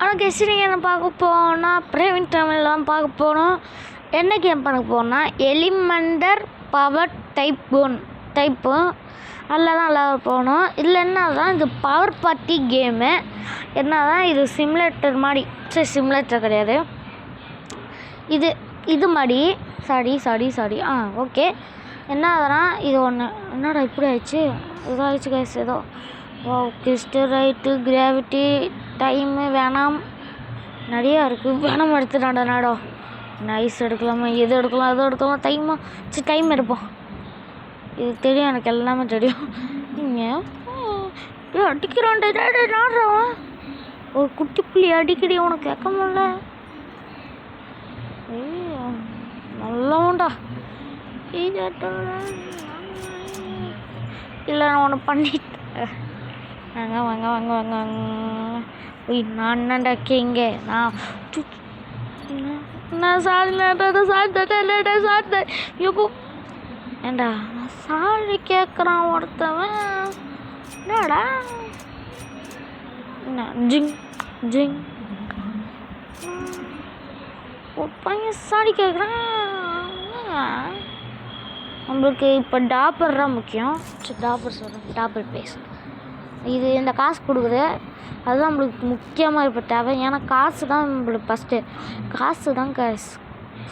ஆனால் கெஸ்டிங் என்ன பார்க்க போனால் பிரேவின் தமிழ்லாம் பார்க்க போனோம். என்ன கேம் பண்ண போனால் எலிமெண்டர் பவர் டைப்பு அதில் தான் விளாட போகணும். இதில் என்ன தான் இது பவர் பற்றி கேமு. என்ன தான் இது சிமுலேட்டர் மாதிரி, சரி சிமுலேட்டர் கிடையாது, இது மாதிரி சாரி ஓகே. என்ன ஆகுதுன்னா இது ஒன்று, என்னடா இப்படி ஆயிடுச்சு, இதாகிடுச்சு கைஸ் ஏதோ. ஓ கிறிஸ்டல் ரைட்டு, கிராவிட்டி, டைமு, வேணாம் நிறையா இருக்குது. வேணாம் எடுத்துட்டாண்டா நாடோ. நைஸ் எடுக்கலாமா, எது எடுக்கலாம், எது எடுக்கலாம், டைம் எடுப்போம். இது தெரியும், எனக்கு எல்லாமே தெரியும். நீங்கள் அடிக்கிறான்டா நாடுறவன், ஒரு குட்டி புள்ளி அடிக்கடி உனக்கு கேட்க முடியல. நல்லவன்டா. இல்லை நான் ஒன்று பண்ணிட்டேன். வாங்க ஒய் நான் என்னண்டா கேங்க, நான் சாரி யோகோ ஏண்டா நான் சாரி கேட்குறான் ஒருத்தவன். என்னடா என்ன ஜிங் ஒரு பையன் சாரி கேட்குறான். நம்மளுக்கு இப்போ டாப்பர் தான் முக்கியம். டாப்பர் சொல்கிறேன், டாப்பர் பேஸ் இது இந்த காசு கொடுக்குது, அதுதான் நம்மளுக்கு முக்கியமாக இப்போ தேவை. ஏன்னா காசு தான் நம்மளுக்கு ஃபஸ்ட்டு, காசு தான் கைஸ்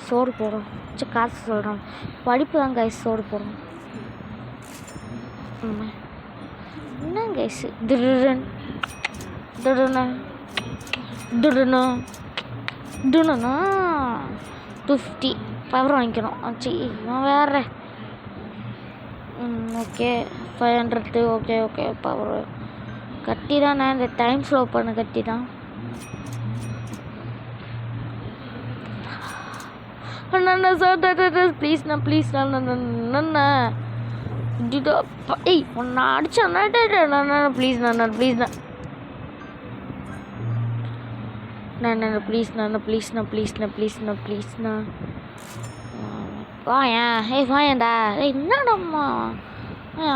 சோறு போடும். காசு சொல்கிறோம், படிப்பு தான் கைஸ் சோறு போடும். என்ன கைஸ் திடீர்னு 250 பவர் வாங்கிக்கணும். ஆச்சு இவன் வேறு. ஓகே 500. ஓகே பவர் கட்டி தானே, இந்த டைம் ஸ்லோ பண்ண கட்டி தான். சார் ப்ளீஸ்ண்ணா ஏய் ஒன்று அடிச்சா ப்ளீஸ்ண்ணா ப்ளீஸ்ண்ணா வாயன். வாயன்டா. என்னடாம்மா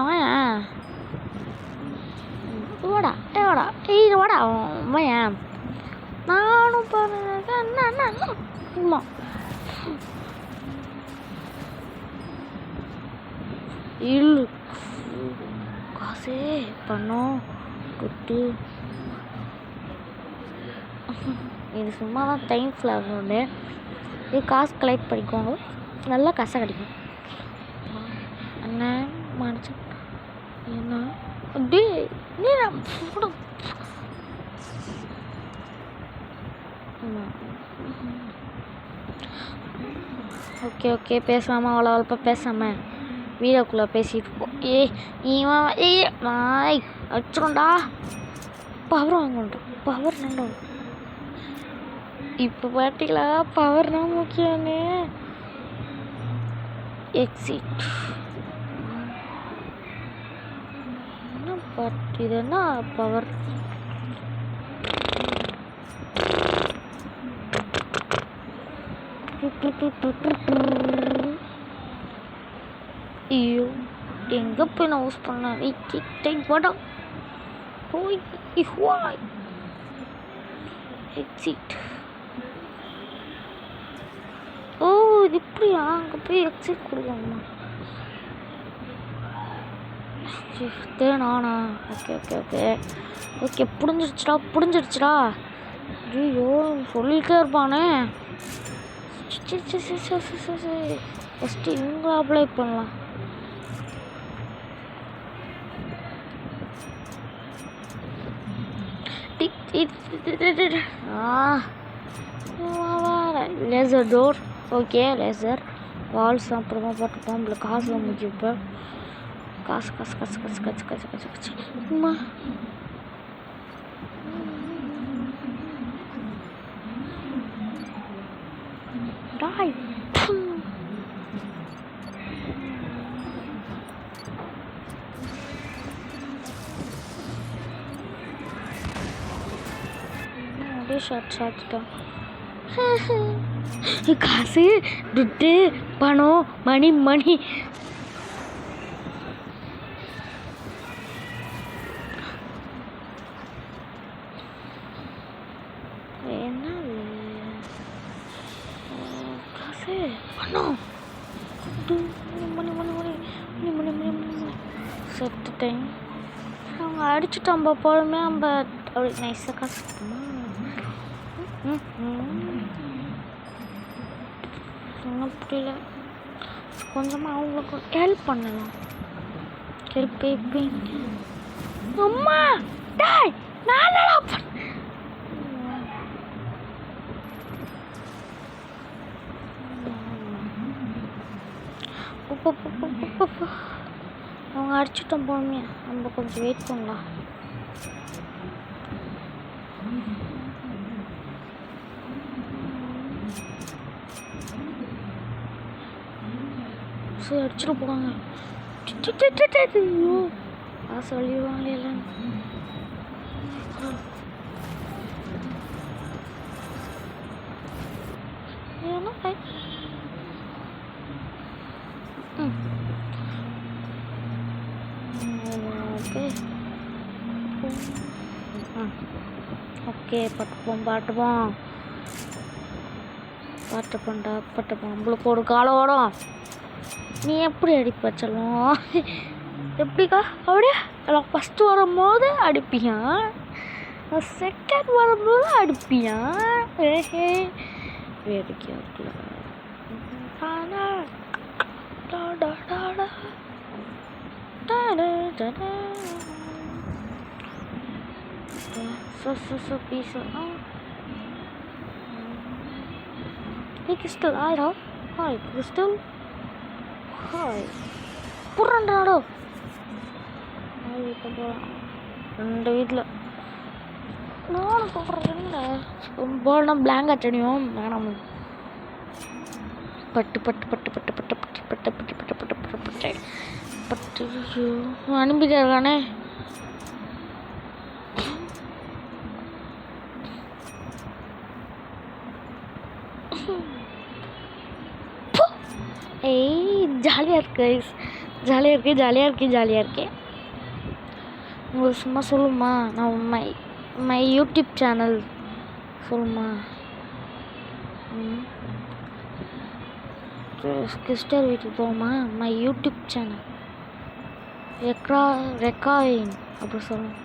வாயன் வாடா வாடா வாயன். நானும் பாருமா இல்லை காசே பண்ணோம் கொட்டு. இது சும்மா தான் டைம் ஃப்ளவர்னு இது காசு கலெக்ட் பண்ணிக்கோங்க, நல்லா காசை கிடைக்கும். அண்ணன் மனசு என்ன அப்படி நீ ஓகே பேசாமல் அவ்வளோ பேசாமல் வீடியோக்குள்ளே பேசிட்டு போ. நாய் வச்சிருண்டா. பவர் வாங்கணும், பவர் நண்டோம். இப்போ பார்த்தீங்களா பவர் தான் முக்கியம்னு. எக்ஸிட் என்ன பட் இது என்ன பவர்? ஐயோ எங்கே போய் நான் யூஸ் பண்ணேன்? படம் போய் எக்ஸிட். ஓ இது இப்படியா, அங்கே போய் எக்ஸிட் கொடுக்கணுமா? தேனாண்ணா. ஓகே புடிஞ்சிருச்சுடா. ஐயோ சொல்லிட்டே இருப்பானே. ஃபஸ்ட்டு இவங்கள அப்ளை பண்ணலாம். Laser door. Okay laser walls அப்புறமா போட்டுப்போம். நம்மளுக்கு காசு தான் முக்கியம். இப்போ காசு அம்மா டாய். அப்படியே ஷார்ட்டும் காசு துட்டு பணம் மணி என்னது காசு அண்ணா மணி மணி மணி மணி மணி மணி மணி செத்துட்டேன். அவங்க அடிச்சுட்டு நம்ம போலுமே நம்ம அப்படி நைஸாக காசு ஒன்றும் புரியல. கொஞ்சமாக அவங்களுக்கு ஹெல்ப் பண்ணலாம். ஹெல்ப் அம்மா டாய் நான் அவங்க அடிச்சுட்டோம் போமே. நம்ம கொஞ்சம் வெயிட் பண்ணலாம். சரி அடிச்சுட்டு போவாங்க. சொல்லிடுவாங்க எல்லாம். ஓகே பாட்டுப்போம் நம்மளுக்கு ஒரு காலம் ஓடும். நீ எப்படி அடிப்ப சொல்லுவோம்? எப்படிக்கா அப்படியே எல்லாம் ஃபஸ்ட்டு வரும்போது அடிப்பியா, செகண்ட் வரும்போது அடிப்பியா? வேடிக்கையாக இருக்குல்ல. Hey Crystal, hi Crystal. Hi. புறண்டாடோ. ரெண்டு வீட்டில் நானும் போடுறேன். ரொம்ப பிளாங்கெட் அடியும் வேணாம். பட்டு பட்டு பட்டு பட்டு பட்டு பட்டு பட்டு பட்டு பட்டு பட்டு பட்டு பட்டு பட்டு அனுப்பிட்டானே. ஏய் ஜாலியாக இருக்கேன். உங்களுக்கு சும்மா சொல்லுமா? நான் மை யூடியூப் சேனல் சொல்லுமா? கிறிஸ்டர் வீட்டுக்கு போமா? மை யூடியூப் சேனல் ரெக்காயின் அப்படி சொல்லுங்க.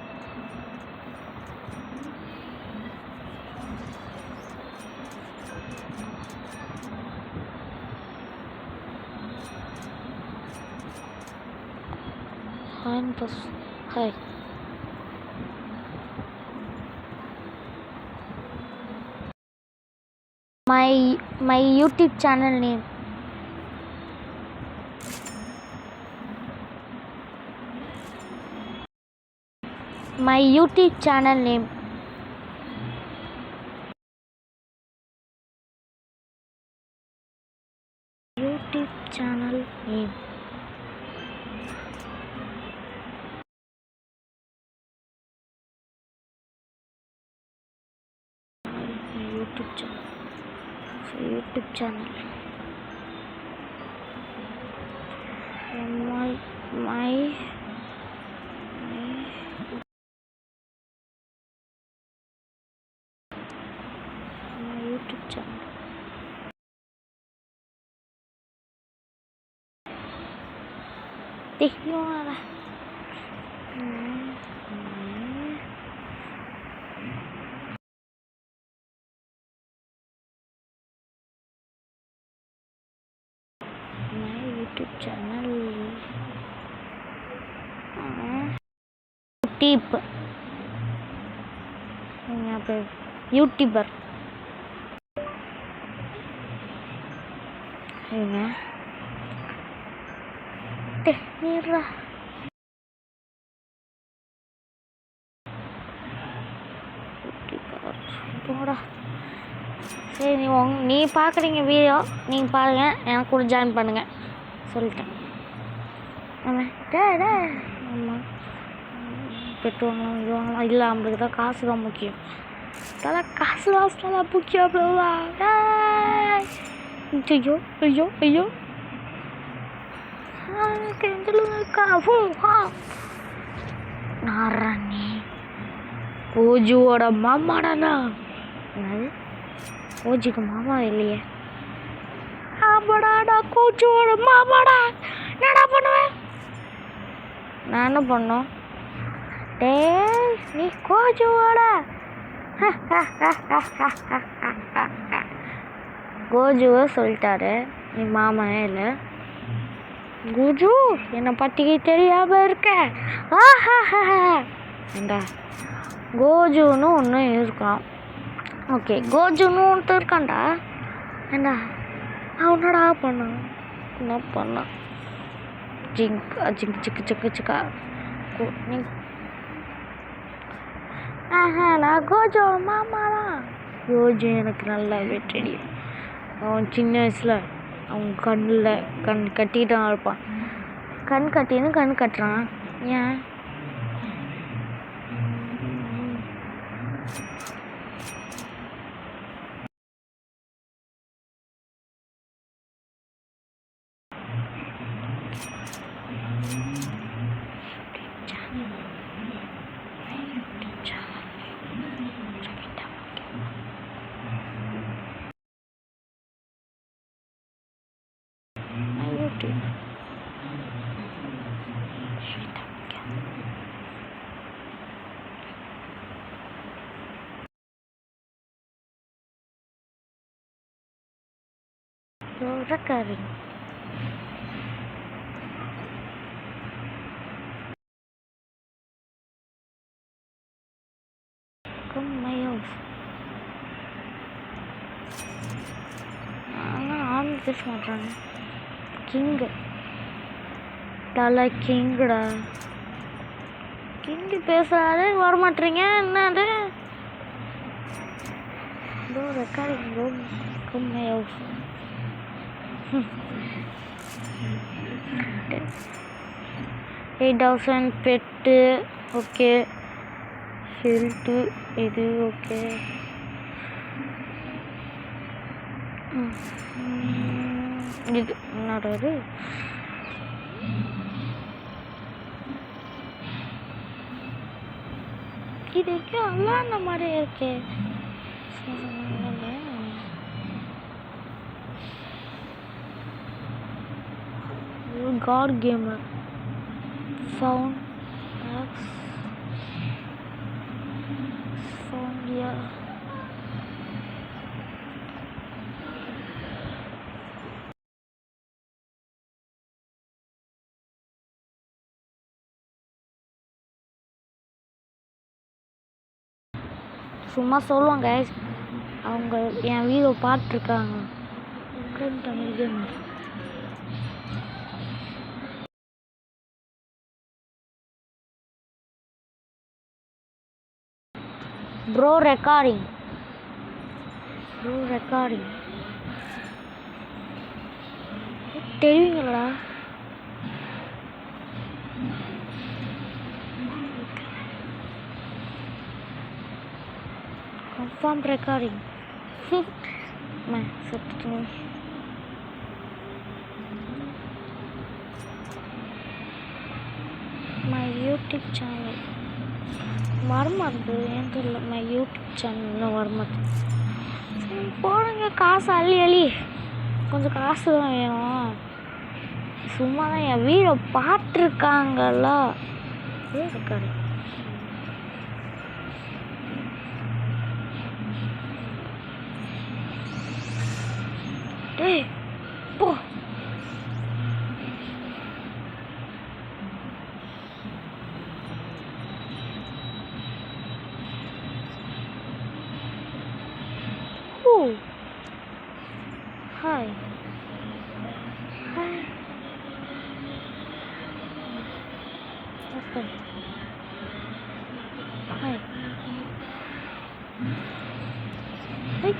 Hi. My YouTube channel name. My YouTube channel name. YouTube channel name. YouTube channel. My YouTube channel. Gimana? My YouTube channel. YouTube. यहाँ पे YouTuber है ना? Mira. போடா. சரி நீ பார்க்குறீங்க வீடியோ, நீங்கள் பாருங்கள், எனக்கு கூட ஜாயின் பண்ணுங்கள் சொல்லிட்டேன். ஆமாம் ஆமாம் பெட்ரோல் வாங்கலாம் இது வாங்கலாம். இல்லை நம்மளுக்கு தான் காசு தான் முக்கியம். அதெல்லாம் காசு தான் முக்கியம். ஐயோ நாரணி பூஜுவோட மாமாடா. என்னது கோஜிக்கு மாமா இல்லையே. ஆமாடா கோஜோட மாமாடா. என்னடா பண்ணுவேன்? நான் என்ன பண்ணோம்? டேய் நீ கோஜுவோட கோஜுவை சொல்லிட்டாரு, நீ மாமனே இல்லை. கோஜு என்னை பற்றிக்கு தெரியாமல் இருக்க. ஏண்டா கோஜுன்னு ஒன்று இருக்கான். ஓகே கோஜுன்னு ஒருத்தர் இருக்கான்டா. ஏண்டா அவனடா பண்ணான் என்ன பண்ணான்? சிக்கா நான் கோஜோ மாமா தான். கோஜு எனக்கு நல்லாவே தெரியும். அவன் சின்ன வயசில் அவன் கண்ணில் கண் கட்டிட்டான் இருப்பான். கண் கட்டின்னு கண் கட்டுறான். ஏன் recording. Come my house. ஆன் பேச மாட்டாங்க. கிங்கு தலை கிங்குடா. கிங்கு பேசாதே வரமாட்டீங்க. என்னது bro recording bro. Come my house. 8,000 bet. Okay health இது ஓகே. இது என்னது? இதுக்கு எல்லாம் அந்த மாதிரி இருக்கே. God gamer found yeah. சும்மா சொல்லுவாங்க கைஸ், அவங்க என் வீடியோ பார்த்துருக்காங்க. தமிழ் கேமர் ப்ரோ ரெக்கார்டிங் தெரியுங்களா? Confirm recording. செத்துட்டேன். மை யூடியூப் சேனல் வரமாட்டேது. ஏன் தெரியல, மை யூடியூப் சேனல்லாம் வரமாட்டேது. போடுங்க காசு அள்ளி கொஞ்சம் காசு தான் வேணும். சும்மா தான் என் வீடியோ பார்த்துருக்காங்கல்ல. இருக்காரு டேய் போ. Hi. Okay. Hi. Hey.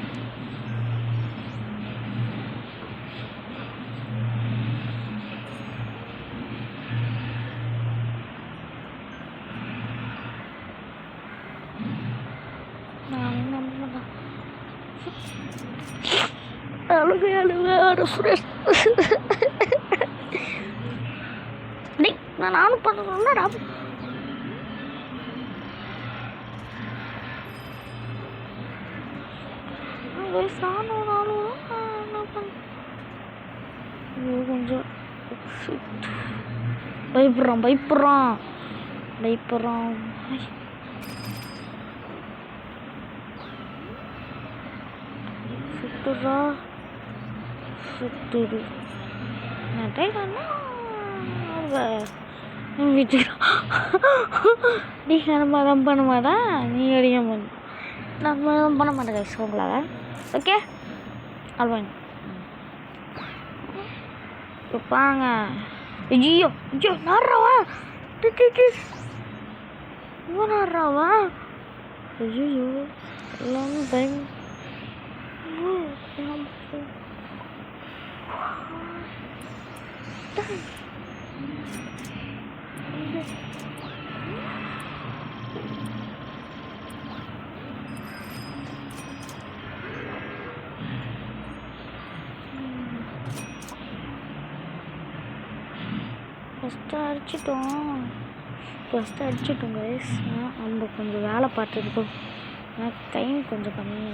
நானும் பண்ணணும்டா. கொஞ்சம் பயப்படுறான் சுத்துடு நீ நம்ம பண்ண மாட்டா நீ அடிக்க மாட்டேன் நம்ம பண்ண மாட்டேன் கைஸ் உங்களால் ஓகே அல்வாங்க பாங்க ஐயோ நாடுறாவா இவன் நாடுறாவா ஐயோ எல்லாமே பயம் ஃபஸ்ட்டு அடிச்சிட்டோம் கைஸ். நம்ம கொஞ்சம் வேலை பார்த்துருக்கோம். ஆனால் டைம் கொஞ்சம் கம்மியாக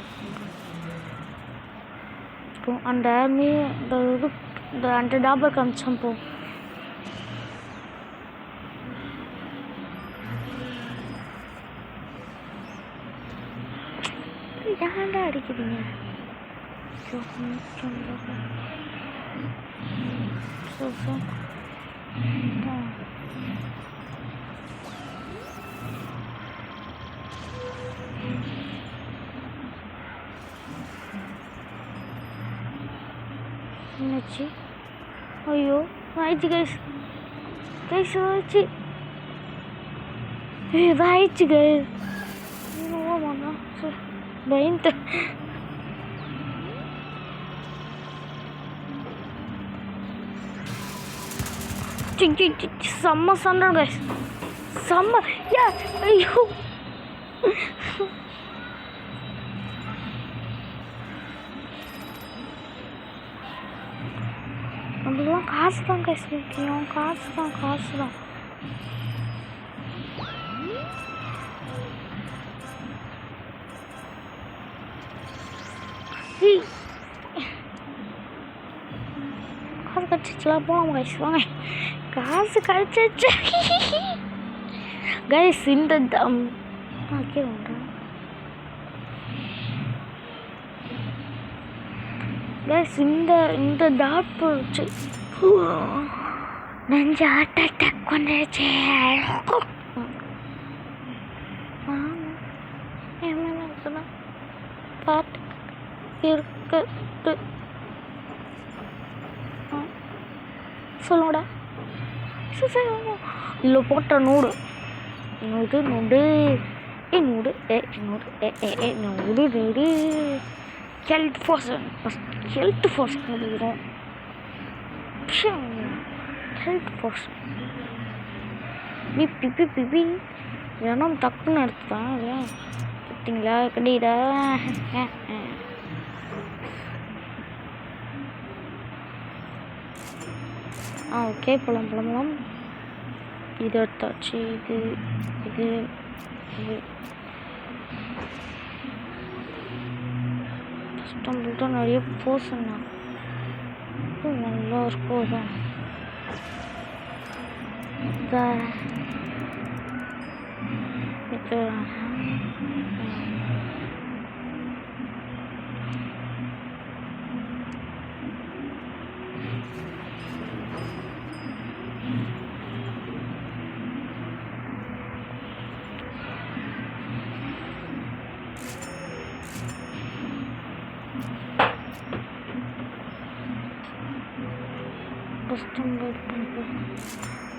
இருக்கும். அந்த இந்த அந்த டாபர் காமிச்சோம் போ. ஏன்டா அடிக்கிறீங்க? என்னாச்சு? ஐயோ ஆயிடுச்சு கைஸ் ஆயிடுச்சு. இதாயிடுச்சு கைஸ். ஆமாண்ணா சரி பயந்து செம்ம சண்டை கைஸ். செம்ம ஐயோ நம்மளும் காசு தான் கைஸ் முக்கியம். காசு தான் காசு கடிச்சிச்சுலாம் போகலாம் கைஸ். வாங்க காசு கடிச்சிச்சு கைஸ். இந்த கைஸ் இந்த டாட் போச்சு. நெஞ்ச ஆட்டத்தை கொண்டுச்சு. பாட்டு இருக்கு சொல்லுடா. இல்லை போட்ட நூடு ஹெல்த் ஃபோர்ஸ் முடிக்கிறோம். ஹெல்த் ஃபோர்ஸ் பிபி ஏன்னா டக்குன்னு எடுத்துதான் பார்த்தீங்களா கண்டிடா. ஓகே போலாம். இது எடுத்தாச்சு. இது கஷ்டம் நிறைய போசண்ணா நல்லா இருக்கும். தான் இது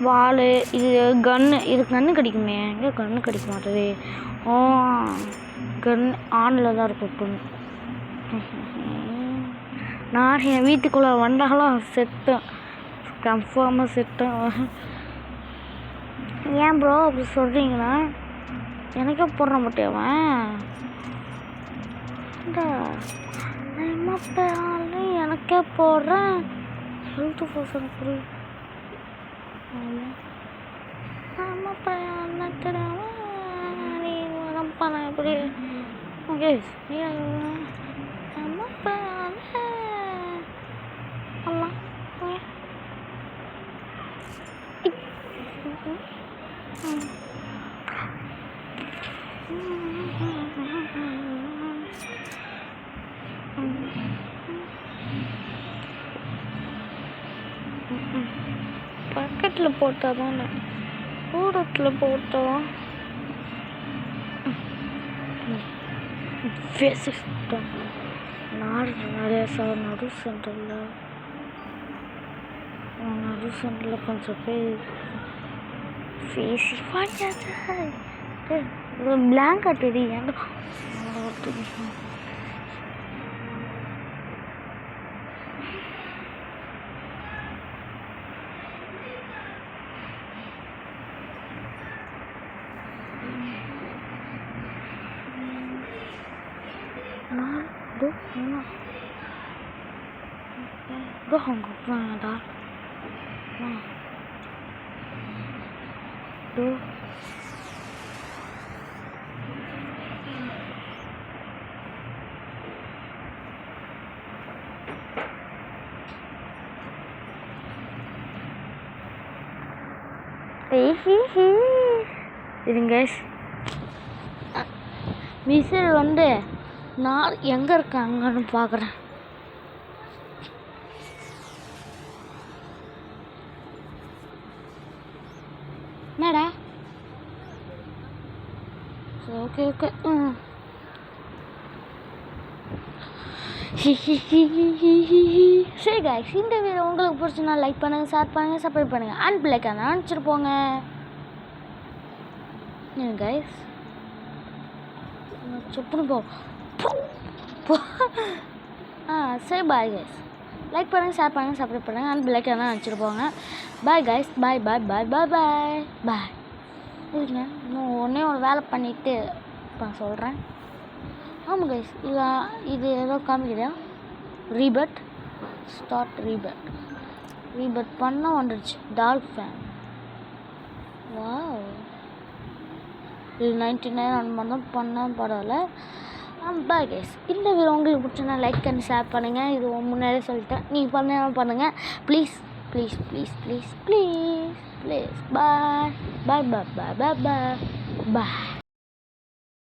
வால் இது கன்னு. இது கன்று கிடைக்குமே. எங்கே கன்று கிடைக்க மாட்டேது. கன் ஆனில் தான் இருக்கும் பொண்ணு. நான் என் வீட்டுக்குள்ளே வந்தாலும் செத்தேன். கன்ஃபார்மாக செத்தேன். ஏன் ப்ரோ அப்படி சொல்கிறீங்களா? எனக்கே போடுற மாட்டேவன் எனக்கே போடுறேன். ஹெல்த் ஃபோர்ஸ் புரியும். எப்படி ஓகே பக்கெட்டில் போட்டால் தானே தூரத்தில் போட்டோம். நிறைய சார் நடு சென்டரில் கொஞ்சம் பேர் ஃபேஸ் பிளாங்கெட் இது ஏன் 너 한국분이다. 너 இருங்க மிஸ்ஸர் வந்து நான் எங்கே இருக்காங்கன்னு பார்க்குறேன். என்னடா ஓகே ஓகே சரி கைஸ், இந்த வீடியோ உங்களுக்கு பிடிச்சுன்னா லைக் பண்ணுங்கள், ஷேர் பண்ணுங்கள், சப்ஸ்கிரைப் பண்ணுங்கள் அண்ட் பெல் ஐகானை அனுப்பிச்சிருப்போங்க. கைஸ் சொப்புன்னு போ சரி பாய் கைஸ், லைக் பண்ணுங்கள், ஷேர் பண்ணுங்கள், சப்ஸ்கிரைப் பண்ணுங்கள் அண்ட் பெல் ஐகானை அனுப்பிச்சிருப்போங்க. பாய் கைஸ், பாய் பாய் பாய் பாய் பாய் பாய். இதுங்க இன்னும் ஒன்றே வேலை பண்ணிவிட்டு நான் சொல்கிறேன். ஆமாம் கைஸ், இது ஏதோ காமிக்கிறியா ரீபட் ஸ்டார்ட் ரீபட் பண்ண வந்துடுச்சு. டார்க் ஃபேன் வாவ், இது 99 அந்த மாதிரி தான் பண்ணால் பரவாயில்ல. பாய் கைஸ், இந்த வீடியோ உங்களுக்கு பிடிச்சனா லைக் பண்ணி ஷேர் பண்ணுங்கள். இது முன்னாடியே சொல்லிட்டேன், நீங்கள் பண்ணுங்கள் please please please please please please. Bye bye bye bye bye bye bye.